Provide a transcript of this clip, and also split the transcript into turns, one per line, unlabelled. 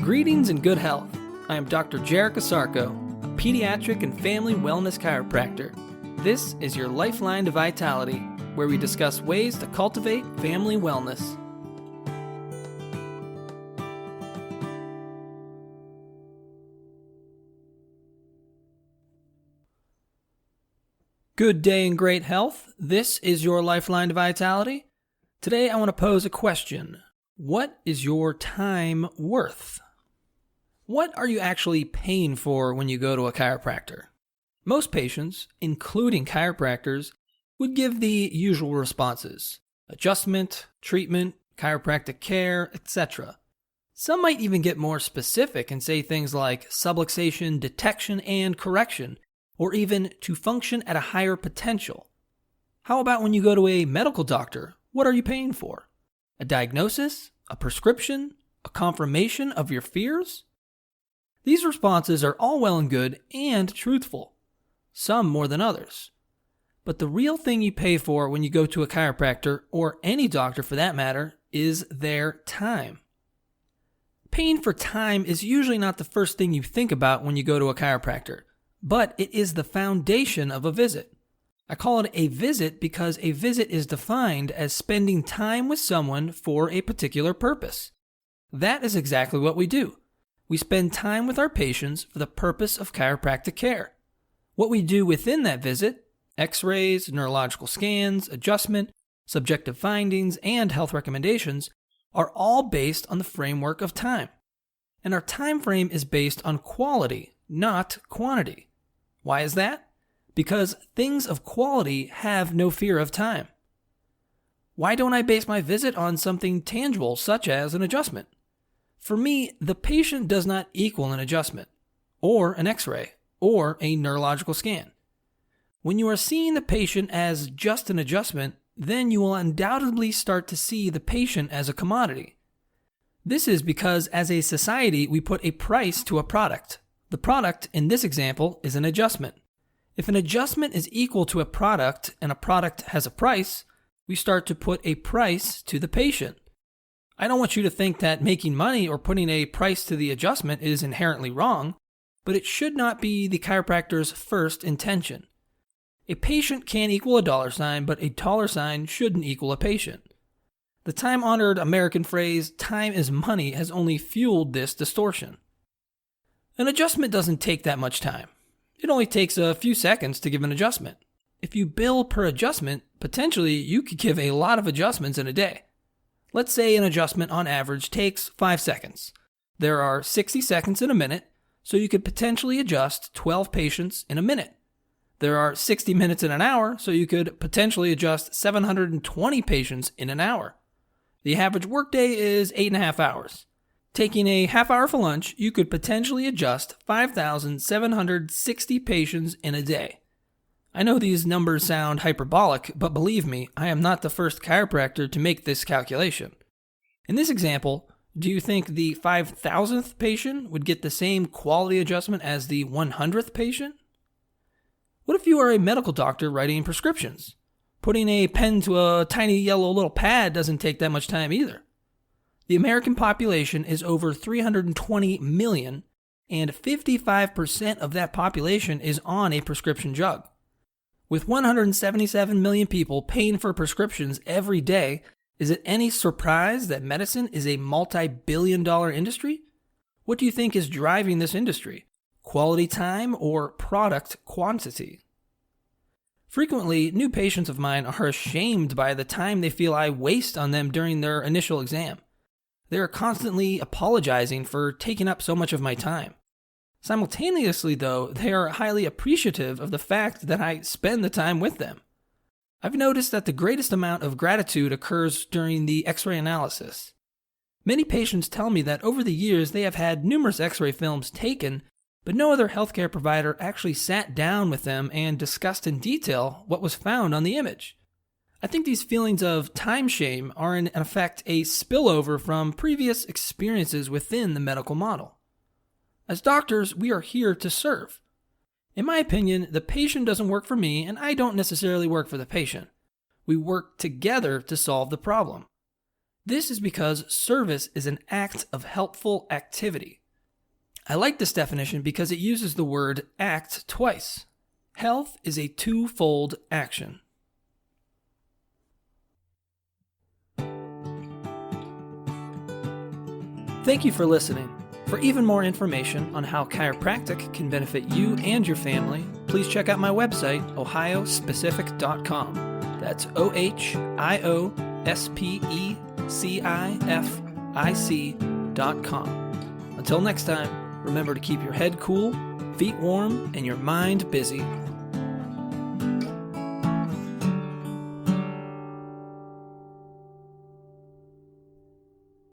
Greetings and good health. I am Dr. Jarek Asarko, a pediatric and family wellness chiropractor. This is your Lifeline to Vitality, where we discuss ways to cultivate family wellness. Good day and great health. This is your Lifeline to Vitality. Today I want to pose a question. What is your time worth? What are you actually paying for when you go to a chiropractor? Most patients, including chiropractors, would give the usual responses: adjustment, treatment, chiropractic care, etc. Some might even get more specific and say things like subluxation detection and correction, or even to function at a higher potential. How about when you go to a medical doctor? What are you paying for? A diagnosis? A prescription? A confirmation of your fears? These responses are all well and good and truthful, some more than others. But the real thing you pay for when you go to a chiropractor, or any doctor for that matter, is their time. Paying for time is usually not the first thing you think about when you go to a chiropractor, but it is the foundation of a visit. I call it a visit because a visit is defined as spending time with someone for a particular purpose. That is exactly what we do. We spend time with our patients for the purpose of chiropractic care. What we do within that visit, x-rays, neurological scans, adjustment, subjective findings, and health recommendations, are all based on the framework of time. And our time frame is based on quality, not quantity. Why is that? Because things of quality have no fear of time. Why don't I base my visit on something tangible, such as an adjustment? For me, the patient does not equal an adjustment, or an x-ray, or a neurological scan. When you are seeing the patient as just an adjustment, then you will undoubtedly start to see the patient as a commodity. This is because as a society, we put a price to a product. The product, in this example, is an adjustment. If an adjustment is equal to a product and a product has a price, we start to put a price to the patient. I don't want you to think that making money or putting a price to the adjustment is inherently wrong, but it should not be the chiropractor's first intention. A patient can equal a dollar sign, but a dollar sign shouldn't equal a patient. The time-honored American phrase, "time is money," has only fueled this distortion. An adjustment doesn't take that much time. It only takes a few seconds to give an adjustment. If you bill per adjustment, potentially you could give a lot of adjustments in a day. Let's say an adjustment on average takes 5 seconds. There are 60 seconds in a minute, so you could potentially adjust 12 patients in a minute. There are 60 minutes in an hour, so you could potentially adjust 720 patients in an hour. The average workday is 8.5 hours. Taking a half hour for lunch, you could potentially adjust 5,760 patients in a day. I know these numbers sound hyperbolic, but believe me, I am not the first chiropractor to make this calculation. In this example, do you think the 5,000th patient would get the same quality adjustment as the 100th patient? What if you are a medical doctor writing prescriptions? Putting a pen to a tiny yellow little pad doesn't take that much time either. The American population is over 320 million, and 55% of that population is on a prescription drug. With 177 million people paying for prescriptions every day, is it any surprise that medicine is a multi-billion-dollar industry? What do you think is driving this industry? Quality time or product quantity? Frequently, new patients of mine are ashamed by the time they feel I waste on them during their initial exam. They are constantly apologizing for taking up so much of my time. Simultaneously, though, they are highly appreciative of the fact that I spend the time with them. I've noticed that the greatest amount of gratitude occurs during the x-ray analysis. Many patients tell me that over the years they have had numerous x-ray films taken, but no other healthcare provider actually sat down with them and discussed in detail what was found on the image. I think these feelings of time shame are in effect a spillover from previous experiences within the medical model. As doctors, we are here to serve. In my opinion, the patient doesn't work for me, and I don't necessarily work for the patient. We work together to solve the problem. This is because service is an act of helpful activity. I like this definition because it uses the word act twice. Health is a twofold action. Thank you for listening. For even more information on how chiropractic can benefit you and your family, please check out my website, ohiospecific.com. That's ohiospecific.com. Until next time, remember to keep your head cool, feet warm, and your mind busy.